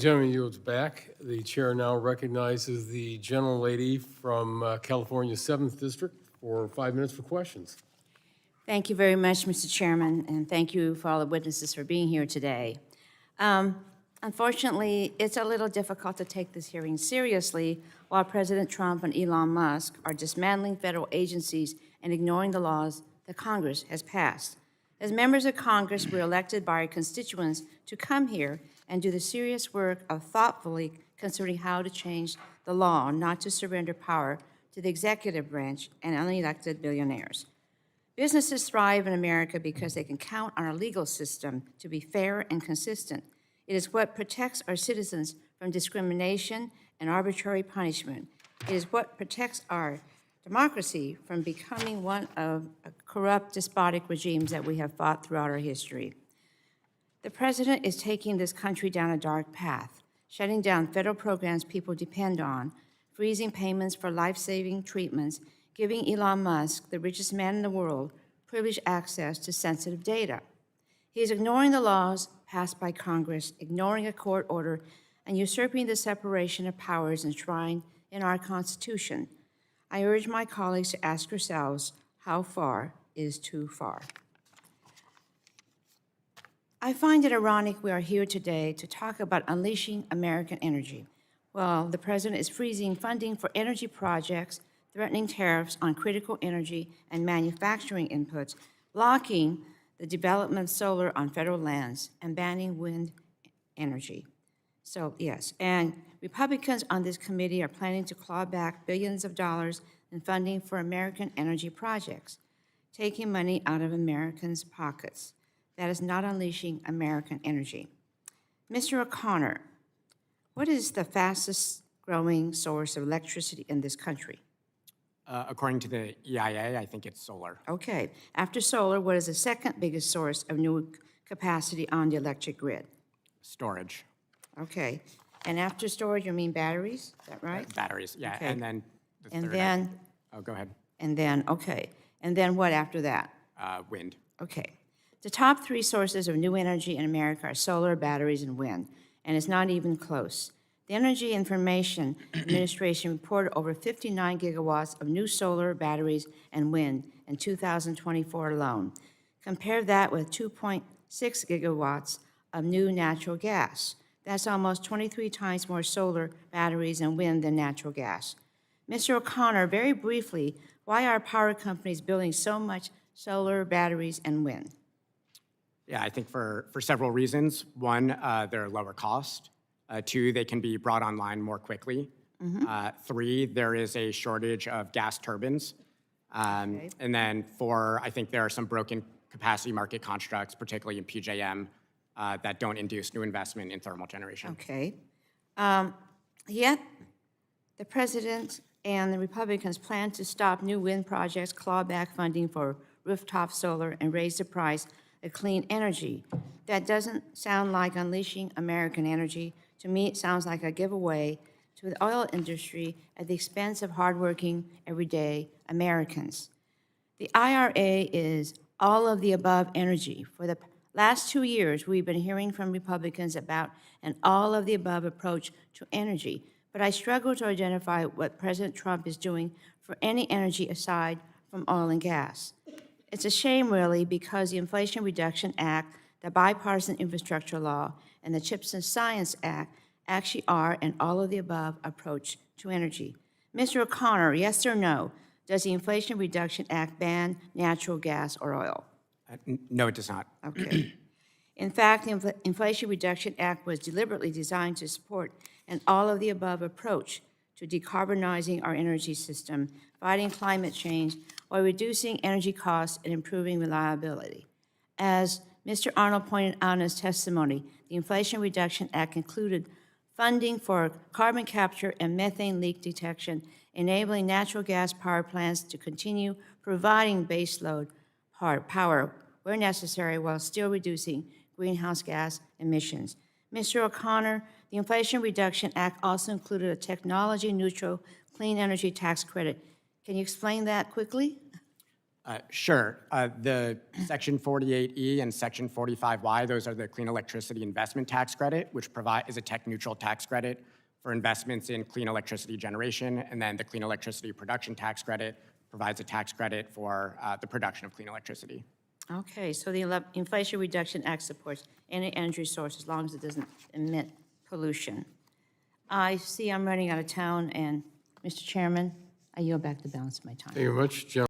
Gentleman yields back. The chair now recognizes the gentlelady from California's 7th District for 5 minutes for questions. Thank you very much, Mr. Chairman, and thank you for all the witnesses for being here today. Unfortunately, it's a little difficult to take this hearing seriously while President Trump and Elon Musk are dismantling federal agencies and ignoring the laws that Congress has passed. As members of Congress, we're elected by our constituents to come here and do the serious work of thoughtfully considering how to change the law, not to surrender power to the executive branch and unelected billionaires. Businesses thrive in America because they can count on our legal system to be fair and consistent. It is what protects our citizens from discrimination and arbitrary punishment. It is what protects our democracy from becoming one of corrupt, despotic regimes that we have fought throughout our history. The president is taking this country down a dark path, shutting down federal programs people depend on, freezing payments for life-saving treatments, giving Elon Musk, the richest man in the world, privileged access to sensitive data. He is ignoring the laws passed by Congress, ignoring a court order, and usurping the separation of powers enshrined in our Constitution. I urge my colleagues to ask yourselves, how far is too far? I find it ironic we are here today to talk about unleashing American energy. Well, the president is freezing funding for energy projects, threatening tariffs on critical energy and manufacturing inputs, blocking the development of solar on federal lands, and banning wind energy. So, yes, and Republicans on this committee are planning to claw back billions of dollars in funding for American energy projects, taking money out of Americans' pockets. That is not unleashing American energy. Mr. O'Connor, what is the fastest growing source of electricity in this country? According to the EIA, I think it's solar. Okay. After solar, what is the second biggest source of new capacity on the electric grid? Storage. Okay. And after storage, you mean batteries? Is that right? Batteries, yeah. Okay. And then the And third, then, oh, go ahead. and then, okay. And then what after that? Wind. Okay. The top three sources of new energy in America are solar, batteries, and wind, and it's not even close. The Energy Information Administration reported over 59 gigawatts of new solar, batteries, and wind in 2024 alone. Compare that with 2.6 gigawatts of new natural gas. That's almost 23 times more solar, batteries, and wind than natural gas. Mr. O'Connor, very briefly, why are power companies building so much solar, batteries, and wind? Yeah, I think for several reasons. One, they're lower cost. Two, they can be brought online more quickly. Three, there is a shortage of gas turbines. Okay. And then four, I think there are some broken capacity market constructs, particularly in PJM, that don't induce new investment in thermal generation. Okay. Yet, the president and the Republicans plan to stop new wind projects, claw back funding for rooftop solar, and raise the price of clean energy. That doesn't sound like unleashing American energy. To me, it sounds like a giveaway to the oil industry at the expense of hardworking, everyday Americans. The IRA is all of the above energy. For the last 2 years, we've been hearing from Republicans about an all of the above approach to energy, but I struggle to identify what President Trump is doing for any energy aside from oil and gas. It's a shame, really, because the Inflation Reduction Act, the Bipartisan Infrastructure Law, and the CHIPS and Science Act actually are an all-of-the-above approach to energy. Mr. O'Connor, yes or no, does the Inflation Reduction Act ban natural gas or oil? No, it does not. Okay. In fact, the Inflation Reduction Act was deliberately designed to support an all-of-the-above approach to decarbonizing our energy system, fighting climate change, while reducing energy costs and improving reliability. As Mr. Arnold pointed out in his testimony, the Inflation Reduction Act included funding for carbon capture and methane leak detection, enabling natural gas power plants to continue providing baseload power where necessary while still reducing greenhouse gas emissions. Mr. O'Connor, the Inflation Reduction Act also included a technology-neutral clean energy tax credit. Can you explain that quickly? Sure. The Section 48E and Section 45Y, those are the Clean Electricity Investment Tax Credit, which is a tech-neutral tax credit for investments in clean electricity generation. And then the Clean Electricity Production Tax Credit provides a tax credit for the production of clean electricity. Okay, so the Inflation Reduction Act supports any energy source as long as it doesn't emit pollution. I see I'm running out of town, and Mr. Chairman, I yield back the balance of my time. Thank you very much,